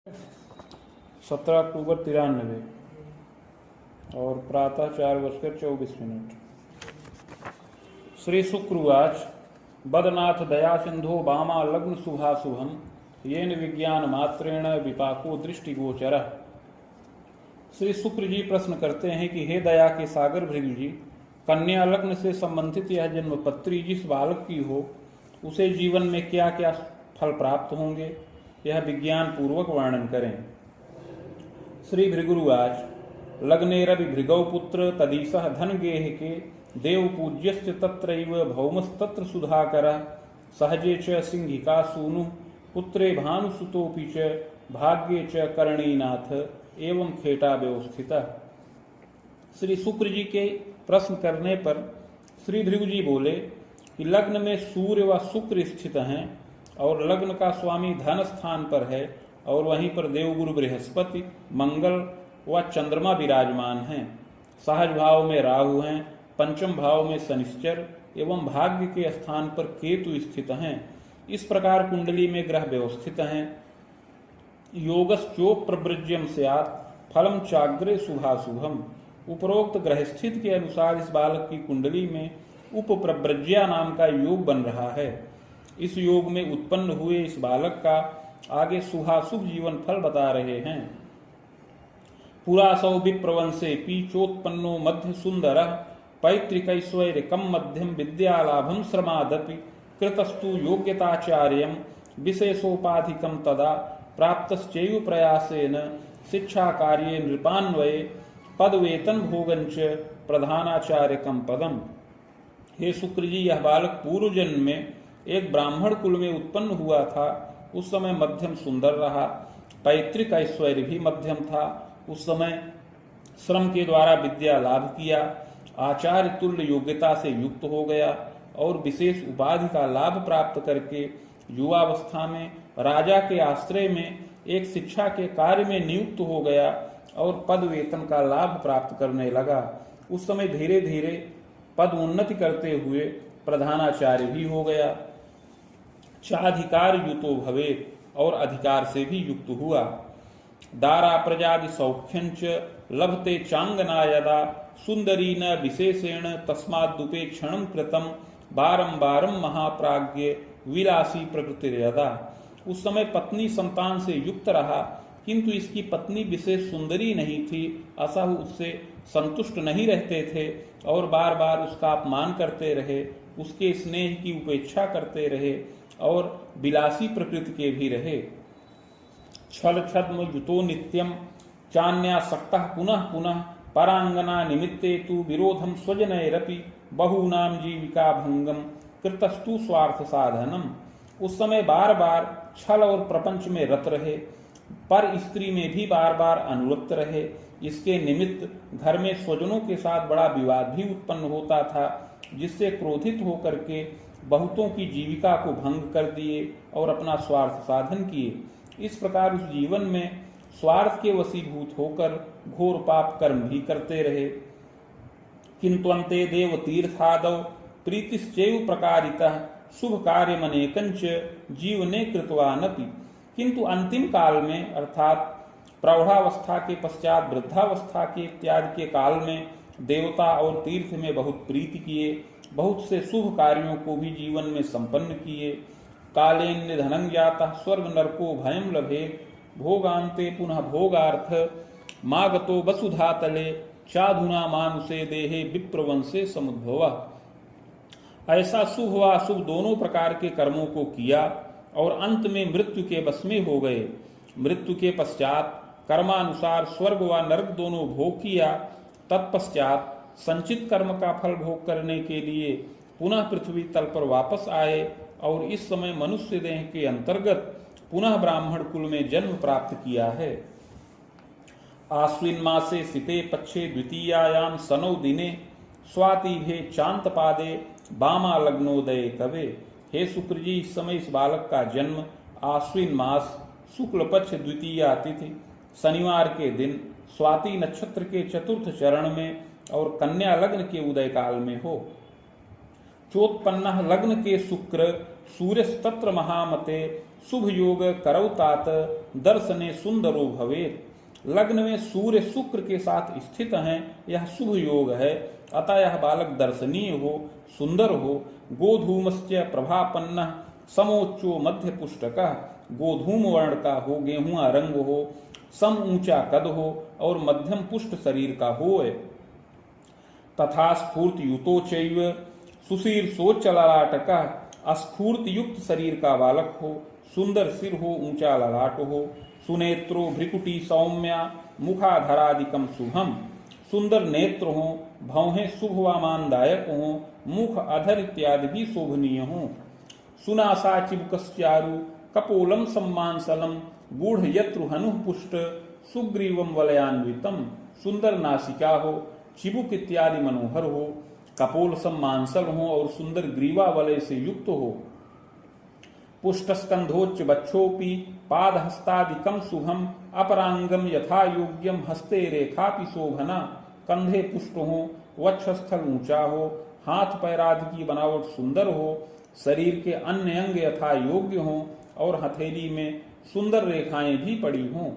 17 अक्टूबर 93 और प्रातः 4:24। श्री शुक्रवाच बदनाथ दया सिंधो बामा लग्न शुभाशुभम येन विज्ञान मात्रेण विपाको दृष्टिगोचर। श्री शुक्र जी प्रश्न करते हैं कि हे दया के सागर भृगु जी, कन्या लग्न से संबंधित यह जन्मपत्री जिस बालक की हो उसे जीवन में क्या क्या फल प्राप्त होंगे, यह विज्ञान पूर्वक वर्णन करें। श्री भृगुरुवाच लग्नेरवि भृगौ पुत्र तदीसः धन गेह के देव पूज्यश्च तत्रैव भौमस्तत्र सुधाकर सहजे च सिंहिका सूनु पुत्रे भानुसुतोऽपि च भाग्ये च करणीनाथ एवं खेटा व्यवस्थित। श्री शुक्र जी के प्रश्न करने पर श्री भृगु जी बोले कि लग्न में सूर्य व शुक्र स्थित हैं और लग्न का स्वामी धन स्थान पर है और वहीं पर देवगुरु बृहस्पति, मंगल व चंद्रमा विराजमान हैं। सहज भाव में राहु हैं, पंचम भाव में शनिश्चर एवं भाग्य के स्थान पर केतु स्थित हैं। इस प्रकार कुंडली में ग्रह व्यवस्थित हैं। योगश्चोप प्रवृज्यम स्यात् फलम चाग्रे शुभाशुभम। उपरोक्त ग्रह स्थित के अनुसार इस बालक की कुंडली में उपप्रव्रज्या नाम का योग बन रहा है। इस योग में उत्पन्न हुए इस बालक का आगे शुभाशुभ जीवन फल बता रहे हैं। पुरासौ विप्रवंशे पीचोत्पन्नो मध्य सुंदर पैतृकैश्वर्यकम मध्यम विद्यालाभम श्रमादपि कृतस्तु योग्यताचार्यम विशेषोपाधिकम तदा प्राप्तश्चैव प्रयासेन शिक्षा कार्ये नृपान्वये पदवेतन भोगंच प्रधानाचार्यकम पदम। हे शुक्र जी, यह बालक पूर्व जन्म में एक ब्राह्मण कुल में उत्पन्न हुआ था। उस समय मध्यम सुंदर रहा, पैतृक ऐश्वर्य भी मध्यम था। उस समय श्रम के द्वारा विद्या लाभ किया, आचार्य तुल्य योग्यता से युक्त हो गया और विशेष उपाधि का लाभ प्राप्त करके युवावस्था में राजा के आश्रय में एक शिक्षा के कार्य में नियुक्त हो गया और पद वेतन का लाभ प्राप्त करने लगा। उस समय धीरे धीरे पद उन्नति करते हुए प्रधानाचार्य भी हो गया। चाधिकार युतो भवेत्, और अधिकार से भी युक्त हुआ। दारा प्रजादि सौख्यंच लभते चांगना यदा सुंदरी न विशेषेण तस्मादुपेक्षणं कृतम बारंबारम महाप्राज्ञ विलासी प्रकृति यदा। उस समय पत्नी संतान से युक्त रहा, किंतु इसकी पत्नी विशेष सुंदरी नहीं थी, अतः उससे संतुष्ट नहीं रहते थे और बार बार उसका अपमान करते रहे, उसके स्नेह की उपेक्षा करते रहे और विलासी प्रकृति के भी रहे। छल छद्म युतो नित्यम चान्यासक्तः पुनः पुनः परांगना निमित्ते तु विरोधम स्वजनैरपि बहूनाम जीविका भंगम कृतस्तु स्वार्थ साधनम। उस समय बार बार छल और प्रपंच में रत रहे, पर स्त्री में भी बार बार अनुरक्त रहे। इसके निमित्त घर में स्वजनों के साथ बड़ा विवाद भी उत्पन्न होता था, जिससे क्रोधित होकर के बहुतों की जीविका को भंग कर दिए और अपना स्वार्थ साधन किए। इस प्रकार उस जीवन में स्वार्थ के वशीभूत होकर घोर पाप कर्म भी करते रहे। किंतु अन्ते देव तीर्थादौ प्रीतिश्चैव प्रकारितः शुभ कार्यमनेकंच जीवने कृतवानपि। किंतु अंतिम काल में अर्थात प्रौढ़ावस्था के पश्चात वृद्धावस्था के इत्यादि के काल में देवता और तीर्थ में बहुत प्रीति किए, बहुत से शुभ कार्यों को भी जीवन में संपन्न किए। कालेन निधनं जाता स्वर्ग नरको भयं लभेत भोगान्ते पुनः भोगार्थ मागतो वसुधा तले चाधुना मानुषे देहे विप्रवंशे समुद्भव। ऐसा शुभ व अशुभ दोनों प्रकार के कर्मों को किया और अंत में मृत्यु के वश में हो गए। मृत्यु के पश्चात कर्मानुसार स्वर्ग व नरक दोनों भोग किया। तत्पश्चात संचित कर्म का फल भोग करने के लिए पुनः पृथ्वी तल पर वापस आए और इस समय मनुष्य देह के अंतर्गत पुनः ब्राह्मण कुल में जन्म प्राप्त किया है। आश्विन मासे सिते पक्षे द्वितीयायाम सनौ दिने स्वातिभे चांत पादे बामा लग्नोदय कवे। हे शुक्र जी, इस समय इस बालक का जन्म आश्विन मास शुक्ल पक्ष द्वितीया तिथि शनिवार के दिन स्वाति नक्षत्र के चतुर्थ चरण में और कन्या लग्न के उदय काल में हो। चोत्पन्न लग्न के शुक्र सूर्यस्तत्र महामते शुभ योग करौतात दर्शने सुंदरो भवेत। लग्न में सूर्य शुक्र के साथ स्थित हैं, यह शुभ योग है, अतः यह बालक दर्शनीय हो, सुंदर हो। गोधूमस्य प्रभापन्न समोच्चो मध्य पुष्टक, गोधूम वर्ण का हो, गेहुआ रंग हो, सम ऊंचा कद हो और मध्यम पुष्ट शरीर का हो। तथा स्फूर्त युतो चैव सुशीर्षोच्च ललाटक, स्फूर्त युक्त शरीर का बालक हो, सुंदर सिर हो, ऊंचा ललाट हो। सुनेत्रो भ्रिकुटी सौम्या मुखाधरादिकम शुभम, सुंदर नेत्र हो, भौहें शुभ व मानदायक हो, मुख अधर इत्यादि भी शोभनीय हो। सुनासा चिबुकस्चारु कपोलम सम्मानसलम गूढ़ यत्रु हनुः पुष्ट सुग्रीवम वलयान्वितम, सुंदर नासिका हो, चिबुक इत्यादि मनोहर हो, कपोल सम्मानसल हो और सुंदर ग्रीवा वलय से युक्त हो। पुष्टस्कंधोच्च बक्षोपि पादहस्तादिकम शुभम अपरांगम यथा योग्यम हस्ते रेखापि शोभना, कंधे पुष्ट हो, वक्षस्थल ऊंचा हो, हाथ पैर आदि की बनावट सुंदर हो, शरीर के अन्य अंग यथा योग्य हो और हथेली में सुंदर रेखाएं भी पड़ी हों।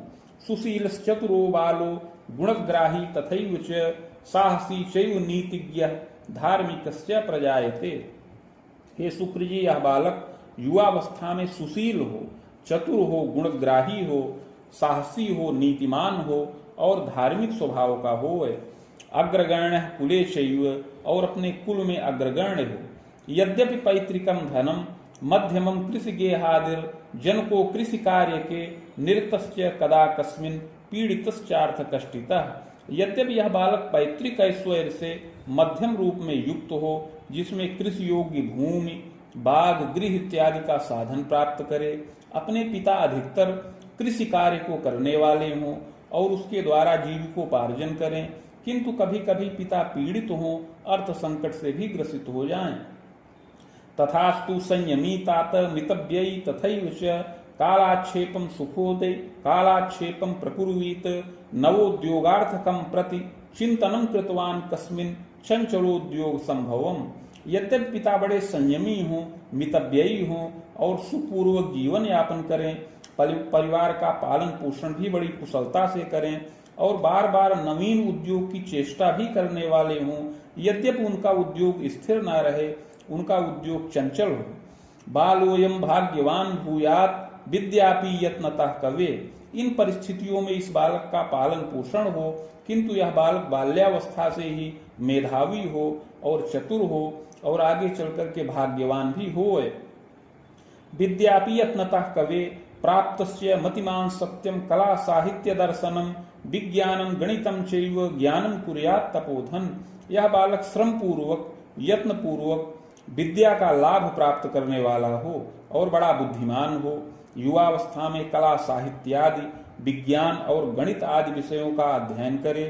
सुशील चतुरो बालो गुणग्राही तथैव च साहसी चैव नीतिज्ञ धार्मिकस्य प्रजायते। हे शुक्र जी, यह बालक युवावस्था में सुशील हो, चतुर हो, गुणग्राही हो, साहसी हो, नीतिमान हो और धार्मिक स्वभाव का हो। अग्रगण्य कुले चैव, और अपने कुल में अग्रगण्य हो। यद्यपि पैतृकम धनम मध्यमम कृषि गेहादिर जनको कृषि कार्य के निरतस्य कदा कस्मिन पीड़ितश्चार्थ कष्टितः। यद्यपि यह बालक पैतृक ऐश्वर्य से मध्यम रूप में युक्त हो, जिसमें कृषि योग्य भूमि, बाग, गृह इत्यादि का साधन प्राप्त करे, अपने पिता अधिकतर कृषि कार्य को करने वाले हों और उसके द्वारा जीविकोपार्जन करें, किंतु कभी कभी पिता पीड़ित हों, अर्थ संकट से भी ग्रसित हो जाएं। तथास्तु संयमी तात मितव्ययी तथैव च कालाक्षेपम सुखोदय कालाक्षेपम प्रकुर्वीत नवोद्योगार्थकम प्रति चिंतनम कृतवान कस्मिन चंचलोद्योग संभवम। यद्यपि पिता बड़े संयमी हों, मितव्ययी हों और सुपूर्वक जीवन यापन करें, परिवार का पालन पोषण भी बड़ी कुशलता से करें और बार बार नवीन उद्योग की चेष्टा भी करने वाले हों, यद्यपि उनका उद्योग स्थिर न रहे, उनका उद्योग चंचल हो। बालोयम भाग्यवान भूयात विद्यापि यत्नतः कवे। इन परिस्थितियों में इस बालक का पालन पोषण हो, किंतु यह बालक बाल्यावस्था से ही मेधावी हो और चतुर हो और आगे चलकर के भाग्यवान भी हो। विद्यापि यत्नतः कवे प्राप्तस्य मतिमान सत्यम कला साहित्य दर्शनम विज्ञानम गणितम चैव ज्ञानम कुर्यात् तपोधन। यह बालक श्रम पूर्वक, यत्न पूर्वक विद्या का लाभ प्राप्त करने वाला हो और बड़ा बुद्धिमान हो। युवावस्था में कला साहित्यादि, विज्ञान और गणित आदि विषयों का अध्ययन करे।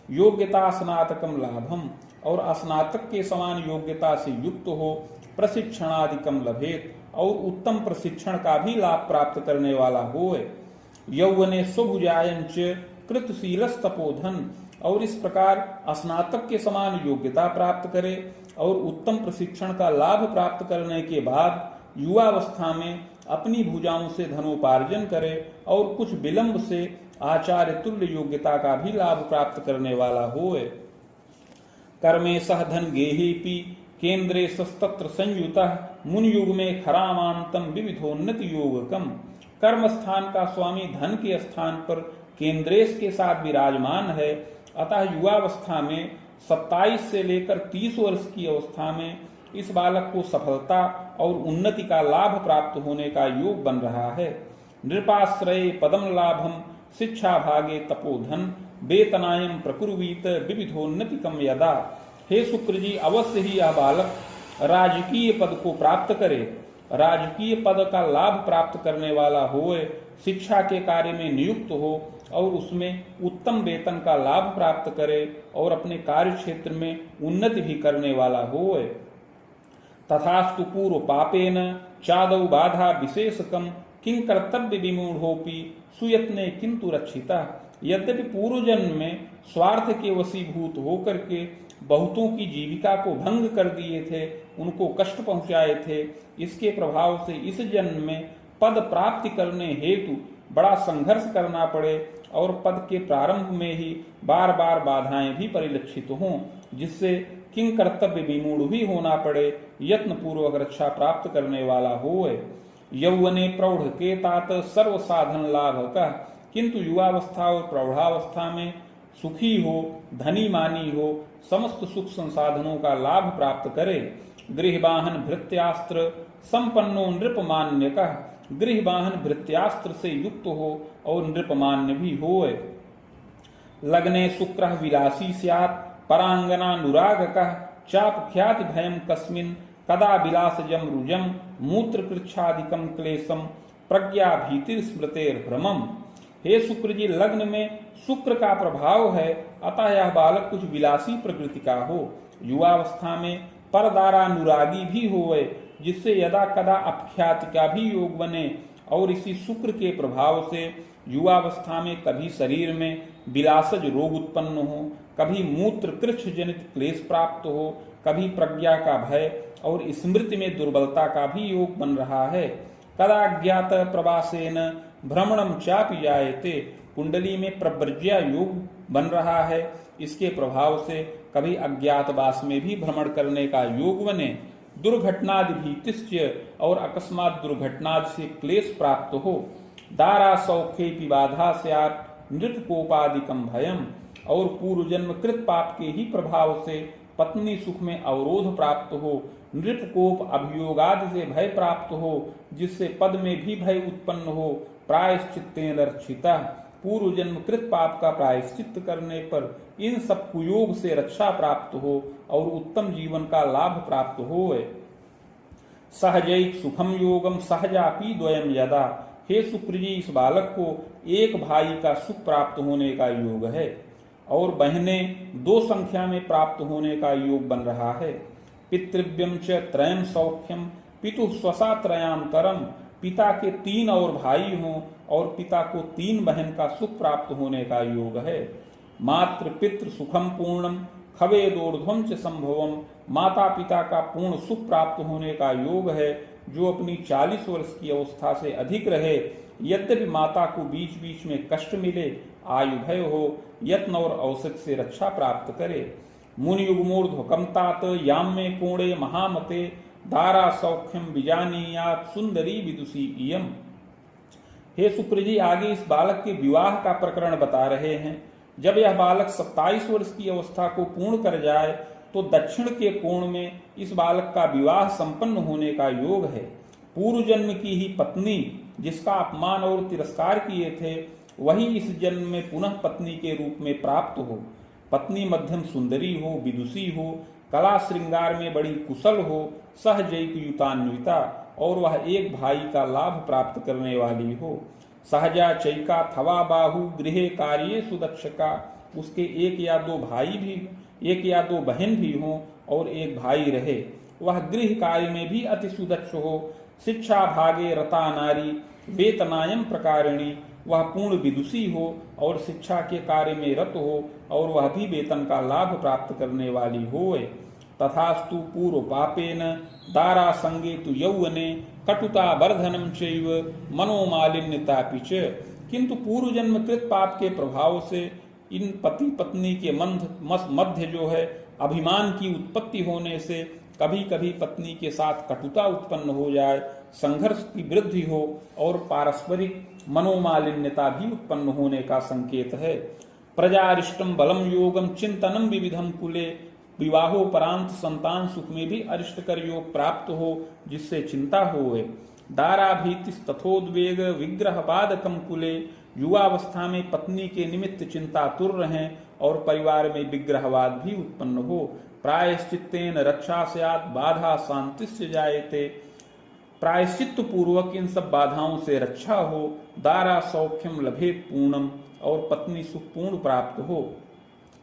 योग्यता स्नातकम लाभम, और स्नातक के समान योग्यता से युक्त हो। प्रशिक्षणादिकम लभेत, और उत्तम प्रशिक्षण का भी लाभ प्राप्त करने वाला हो। यौवने स्वभुजायंच कृतशीलस तपोधन, और इस प्रकार स्नातक के समान योग्यता प्राप्त करे और उत्तम प्रशिक्षण का लाभ प्राप्त करने के बाद युवावस्था में अपनी भुजाओं से धनोपार्जन करे और कुछ विलंब से आचार्य तुल्य योग्यता का भी लाभ प्राप्त करने वाला होए। कर्मे सह धन गेहेपि केंद्रे सस्तत्र संयुतः मुनि युग में खरामांतम विविधोन्नति योगकम। कर्म स्थान का स्वामी धन के स्थान पर केंद्रेश के साथ विराजमान है, अतः युवावस्था में 27 से लेकर 30 वर्ष की अवस्था में इस बालक को सफलता और उन्नति का लाभ प्राप्त होने का योग बन रहा है। नृपाश्रय पदम लाभम शिक्षा भागे तपोधन वेतनायम प्रकुर्वीत विविधोन्नतिकम यदा। हे शुक्र जी, अवश्य ही यह बालक राजकीय पद को प्राप्त करे, राजकीय पद का लाभ प्राप्त करने वाला होए, शिक्षा के कार्य में नियुक्त हो और उसमें उत्तम वेतन का लाभ प्राप्त करे और अपने कार्य क्षेत्र में उन्नति भी करने वाला होए। तथास्तु पूर्व पापेन चादौ बाधा विशेषकम किं कर्तव्य विमूढ़ोपि सुयत्ने किंतु रक्षिता। यद्यपि पूर्व जन्म में स्वार्थ के वशीभूत होकर के बहुतों की जीविका को भंग कर दिए थे, उनको कष्ट पहुंचाए थे, इसके प्रभाव से इस जन्म में पद प्राप्ति करने हेतु बड़ा संघर्ष करना पड़े और पद के प्रारंभ में ही बार बार बाधाएं भी परिलक्षित हों, जिससे किंग कर्तव्य विमूढ़ भी होना पड़े, यत्न पूर्वक रक्षा प्राप्त करने वाला होए। यौवने प्रौढ़ के तात सर्व साधन लाभ का, किंतु युवावस्था और प्रौढ़ावस्था में सुखी हो, धनी मानी हो, समस्त सुख संसाधनों का लाभ प्राप्त करे। गृहवाहन भृत्यास्त्र संपन्नो नृपमान्य का, गृहवाहन भृत्यास्त्र से युक्त हो और नृपमान्य भी होए। लग्ने शुक्र विलासी स्यात् परांगनानुराग का, चाप ख्याति भयम कस्मिन कदा विलासजम रुजम मूत्र कृच्छादिकम क्लेशम प्रज्ञा भीतिर स्मृतेर भ्रमम। हे शुक्र जी, लग्न में शुक्र का प्रभाव है, अतः यह बालक कुछ विलासी प्रकृति का हो। युवावस्था में परदारानुरागी भी होए, जिससे यदा कदा अपख्याति का भी योग बने, और इसी शुक्र के प्रभाव से युवावस्था में कभी शरीर में विलासज रोग उत्पन्न हो, कभी मूत्र कृच्छ जनित क्लेश प्राप्त हो, कभी प्रज्ञा का भय और स्मृति में दुर्बलता का भी योग बन रहा है। कदा ज्ञात प्रवासेन भ्रमणम चापि जायते, कुंडली में प्रव्रज्या योग बन रहा है, इसके प्रभाव से कभी अज्ञातवास में भी भ्रमण करने का योग बने। दुर्घटनादि भीतिश्च, और अकस्मात दुर्घटनादि से क्लेश प्राप्त हो। दारा सौख्ये बाधा स्यात् नृपकोपादिकम भयम, और पूर्व जन्म कृत पाप के ही प्रभाव से पत्नी सुख में अवरोध प्राप्त हो, नृपकोप अभियोगादि से भय प्राप्त हो, जिससे पद में भी भय उत्पन्न हो। प्रायश्चित्तेन रक्षिता, पूर्व जन्म कृत पाप का प्रायश्चित्त करने पर इन सब कुयोग से रक्षा प्राप्त हो और उत्तम जीवन का लाभ प्राप्त हो। सहजैक सुखम योगम सहजापि द्वयम यदा, हे शुक्र जी, इस बालक को एक भाई का सुख प्राप्त होने का योग है और बहनें दो संख्या में प्राप्त होने का योग बन रहा है। पितृव्यम च त्रयम सौख्यम पितु स्वसा त्रयांतरम, पिता के 3 और भाई हों और पिता को 3 बहन का सुख प्राप्त होने का योग है। मातृ पितृ सुखम पूर्णम खवेदोर्ध्वम च संभवम, माता पिता का पूर्ण सुख प्राप्त होने का योग है, जो अपनी 40 वर्ष की अवस्था से अधिक रहे, यद्यपि माता को बीच बीच में कष्ट मिले, आयु भय हो, यत्न और औषध से रक्षा प्राप्त करे। मुनि युगमूर्ध्वकम तात याम्ये कोणे महामते, दारा सौख्यम विजानीयात सुंदरी विदुषी इयम। हे शुक्र जी, आगे इस बालक के विवाह का प्रकरण बता रहे हैं। जब यह बालक 27 वर्ष की अवस्था को पूर्ण कर जाए तो दक्षिण के कोण में इस बालक का विवाह संपन्न होने का योग है। पूर्व जन्म की ही पत्नी जिसका अपमान और तिरस्कार किए थे, वही इस जन्म में पुनः पत्नी के रूप में प्राप्त हो। पत्नी मध्यम सुंदरी हो, विदुषी हो, कला श्रृंगार में बड़ी कुशल हो, सहजैक युतान्विता, और वह एक भाई का लाभ प्राप्त करने वाली हो। सहजा चैका थवा बाहु गृहे कार्ये सुदक्षका, उसके 1 या 2 भाई भी, 1 या 2 बहन भी हों और एक भाई रहे, वह गृह कार्य में भी अति सुदक्ष हो। शिक्षा भागे रता नारी वेतनायम प्रकारिणी, वह पूर्ण विदुषी हो और शिक्षा के कार्य में रत हो और वह भी वेतन का लाभ प्राप्त करने वाली होए। तथास्तु पूर्व पापेन दारा संगे तु यौवने कटुता वर्धनम चैव मनोमालिन्यतापि च, किंतु पूर्व जन्म कृत पाप के प्रभाव से इन पति पत्नी के मध्य जो है अभिमान की उत्पत्ति होने से कभी कभी पत्नी के साथ कटुता उत्पन्न हो जाए, संघर्ष की वृद्धि हो और पारस्परिक मनोमालिन्यता भी उत्पन्न होने का संकेत है। प्रजारिष्टम बलम योगम चिंतनम विविधम कुले, विवाहोपरांत संतान सुख में भी अरिष्टकर योग प्राप्त हो, जिससे चिंता होए। दारा भीतिस तथोद्वेग विग्रह बाधकम कुले, युवावस्था में पत्नी के निमित्त चिंतातुर रहें और परिवार में विग्रहवाद भी उत्पन्न हो। प्रायश्चित्तेन रक्षा स्यात् बाधा शांतिश्च जायते, प्रायश्चित्त पूर्वक इन सब बाधाओं से रक्षा हो। दारा सौख्यम लभेत पूर्णम, और पत्नी सुख पूर्ण प्राप्त हो।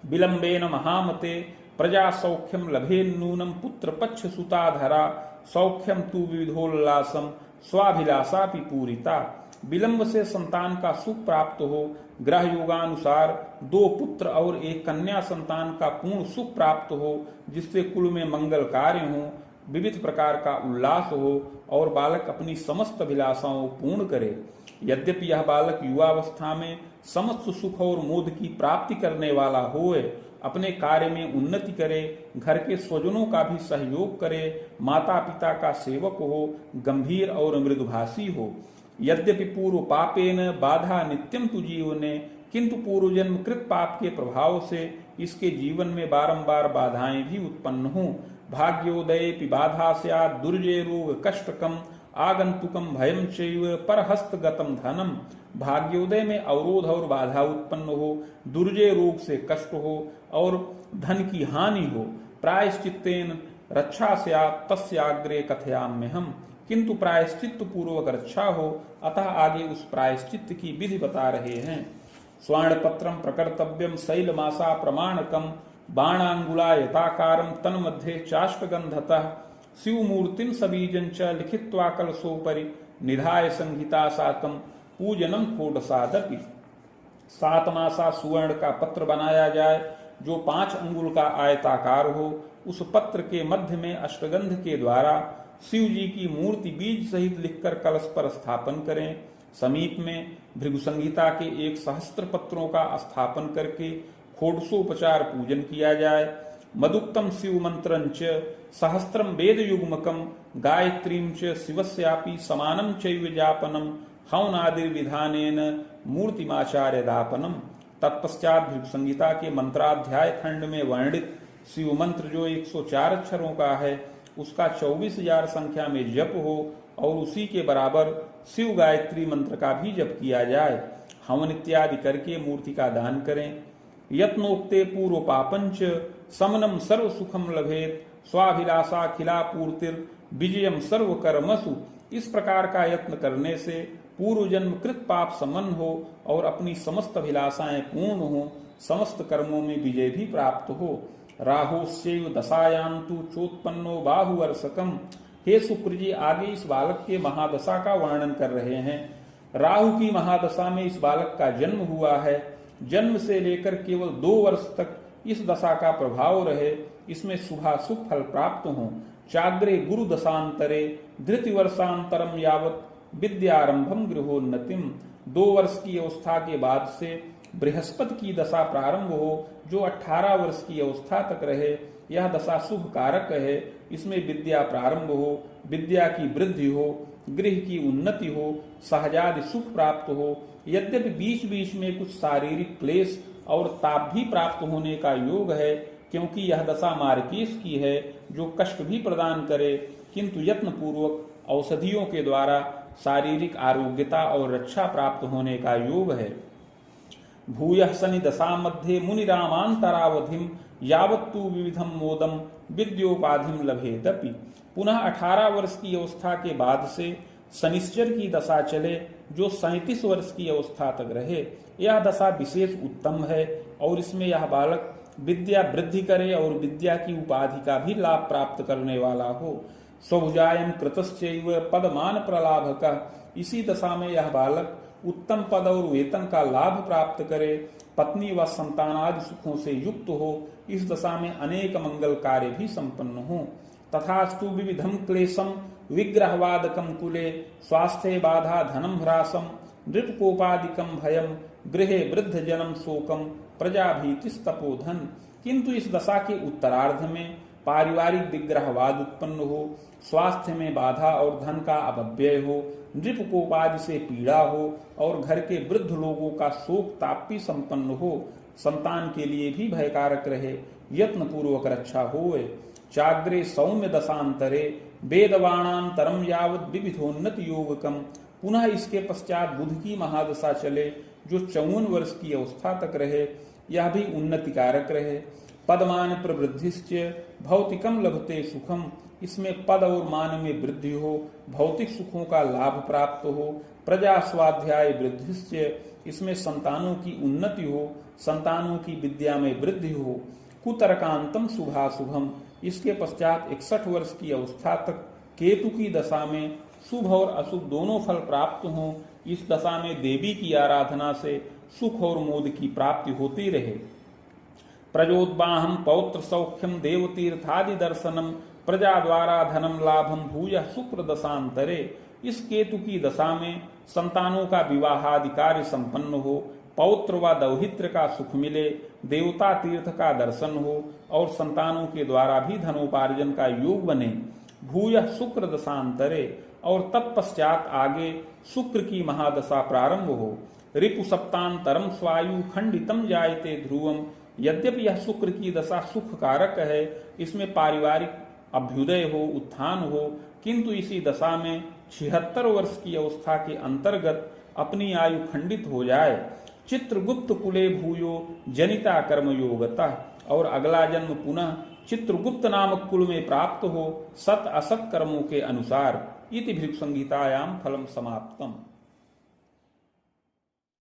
विलंबेन महामते प्रजा सौख्यम लभेन नूनम, पुत्र पक्ष सुताधरा सौख्यम तु विविधोल्लासम स्वाभिलाषापि पूरिता। विलंब से संतान का सुख प्राप्त हो, ग्रह योगानुसार 2 पुत्र और 1 कन्या संतान का पूर्ण सुख प्राप्त हो, जिससे कुल में मंगल कार्य हो, विविध प्रकार का उल्लास हो और बालक अपनी समस्त अभिलाषाओं पूर्ण करे। यद्यपि यह बालक युवावस्था में समस्त सुख और मोद की प्राप्ति करने वाला होए, अपने कार्य में उन्नति करे, घर के स्वजनों का भी सहयोग करे, माता पिता का सेवक हो, गंभीर और मृदुभाषी हो। यद्यपि पूर्व पापेन बाधा नित्यम तु जीवने, किंतु पूर्व जन्म कृत पाप के प्रभाव से इसके जीवन में बारंबार बाधाएं भी उत्पन्न हों। भाग्योदये बाधा स्यात् दुर्जय रोग कष्टकम आगंतुकम भयम चैव परहस्तगतम धनम। भाग्योदय में अवरोध और बाधा उत्पन्न हो, दुर्जय रोग से कष्ट हो और धन की हानि हो। प्रायश्चित्तेन रक्षा स्यात् तस्याग्रे कथयाम्यहम्, किंतु प्रायश्चित्त पूर्वक रक्षा हो, अतः आगे उस प्रायश्चित्त की विधि बता रहे हैं। स्वर्णपत्रम प्रकर्तव्यम शैलमासा प्रमाणकम बाणांगुलायताकारम तन्मध्ये चाष्टगंधतः शिवमूर्तिं सबीजं च लिखित्वा कलशोपरि निधाय संहिता साकम पूजनम षोडशादपि। 7 मासा सुवर्ण का पत्र बनाया जाए जो 5 अंगुल का आयताकार हो। उस पत्र के मध्य में अष्टगंध के द्वारा शिव जी की मूर्ति बीज सहित लिखकर कलश पर स्थापन करें। समीप में भृगु संहिता के 1 सहस्त्र पत्रों का स्थापन करके षोडशोपचार पूजन किया जाए। मदुक्तम शिव मंत्रं च सहस्त्रम वेद युग्मकम गायत्रीं च शिवस्यापि समानं चैव जापनम हवनादिर्विधानेन मूर्तिमाचार्य दापनम। तत्पश्चात भृगु संहिता के मंत्राध्याय खंड में वर्णित शिव मंत्र जो 104 अक्षरों का है, उसका 24,000 संख्या में जप हो और उसी के बराबर शिव गायत्री मंत्र का भी जप किया जाए। हवन इत्यादि करके मूर्ति का दान करें। यत्नोक्ते पूर्व पापंच समनम सर्व सुखम लभेत स्वाभिलाषा खिला पूर्तिर विजयम सर्व कर्मसु। इस प्रकार का यत्न करने से पूर्व जन्म कृत पाप समन हो और अपनी समस्त अभिलाषाएं पूर्ण हो, समस्त कर्मों में विजय भी प्राप्त हो। राहुस्यैव दशायान्तु चोत्पन्नो बाहुवर्षकम। हे शुक्र जी, आगे इस बालक के महादशा का वर्णन कर रहे हैं। राहु की महादशा में इस बालक का जन्म हुआ है। जन्म से लेकर केवल 2 वर्ष तक इस दशा का प्रभाव रहे, इसमें शुभाशुभ फल प्राप्त हों। चाग्रे गुरु दशांतरे धृति वर्षांतरम यावत विद्यारंभम गृहोन्नतिम। 2 वर्ष की अवस्था के बाद से बृहस्पति की दशा प्रारंभ हो, जो 18 वर्ष की अवस्था तक रहे। यह दशा शुभ कारक है। इसमें विद्या प्रारंभ हो, विद्या की वृद्धि हो, गृह की उन्नति हो, सहजादि सुख प्राप्त हो। यद्यपि बीच बीच में कुछ शारीरिक क्लेश और ताप भी प्राप्त होने का योग है, क्योंकि यह दशा मार्केश की है जो कष्ट भी प्रदान करे, किंतु यत्न पूर्वक औषधियों के द्वारा शारीरिक आरोग्यता और रक्षा प्राप्त होने का योग है। भूयः शनि दशा मध्ये मुनिरामांतरावधिम यावत्तु विविधम मोदम विद्योपाधिम लभेदपि। पुनः 18 वर्ष की अवस्था के बाद से शनिश्चर की दशा चले, जो 37 वर्ष की अवस्था तक रहे। यह दशा विशेष उत्तम है और इसमें यह बालक विद्या वृद्धि करे और विद्या की उपाधि का भी लाभ प्राप्त करने वाला हो। स्वभुजायम कृतश्चैव पदमान प्रलाभक। इसी दशा में यह बालक उत्तम पद और वेतन का लाभ प्राप्त करे, पत्नी व संतानादि सुखों से युक्त हो। इस दशा में अनेक मंगल कार्य भी संपन्न हो। तथास्तु विविधम क्लेशम विग्रहवादकम कुले स्वास्थ्य बाधा धनम ह्रासम नृपकोपादिकम भयम गृहे वृद्ध जनम शोकम प्रजाभीतिस्तपोधन। किंतु इस दशा के उत्तरार्ध में पारिवारिक विग्रहवाद उत्पन्न हो, स्वास्थ्य में बाधा और धन का अपव्यय हो, नृपकोपादि से पीड़ा हो और घर के वृद्ध लोगों का शोक ताप भी संपन्न हो। संतान के लिए भी भयकारक रहे, यत्न पूर्वक रक्षा होए। चाग्रे सौम्य दशांतरे वेदवाणांतरम यावत विविधोन्नति योगकम। पुनः इसके पश्चात बुध की महादशा चले, जो 54 वर्ष की अवस्था तक रहे। यह भी उन्नति कारक रहे। पदमान प्रवृद्धिश्च भौतिकम लभते सुखम। इसमें पद और मान में वृद्धि हो, भौतिक सुखों का लाभ प्राप्त हो। प्रजा स्वाध्याय वृद्धिश्च। इसमें संतानों की उन्नति हो, संतानों की विद्या में वृद्धि हो। कुतरकांतम शुभाशुभम। इसके पश्चात 61 वर्ष की अवस्था तक केतु की दशा में शुभ और अशुभ दोनों फल प्राप्त हों। इस दशा में देवी की आराधना से सुख और मोद की प्राप्ति होती रहे। प्रजोद्वाहम पौत्र सौख्यम देवतीर्थादि दर्शनम प्रजा द्वारा धनम लाभम भूय शुक्र दशांतरे। इस केतु की दशा में संतानों का विवाहाधिकार संपन्न हो, पौत्र व दौहित्र का सुख मिले, देवता तीर्थ का दर्शन हो और संतानों के द्वारा भी धनोपार्जन का योग बने। भूय शुक्र दशांतरे, और तत्पश्चात आगे शुक्र की महादशा प्रारंभ हो। रिपु सप्तांतरम स्वायु खंडितम जायते ध्रुवम। यद्यपि यह शुक्र की दशा सुख कारक है, इसमें पारिवारिक अभ्युदय हो, उत्थान हो, किंतु इसी दशा में 76 वर्ष की अवस्था के अंतर्गत अपनी आयु खंडित हो जाए। चित्रगुप्त कुले भूयो जनिता कर्म योगतः, और अगला जन्म पुनः चित्रगुप्त नामक कुल में प्राप्त हो सत असत कर्मों के अनुसार। इति भृगु संहितायाम फलम समाप्तम।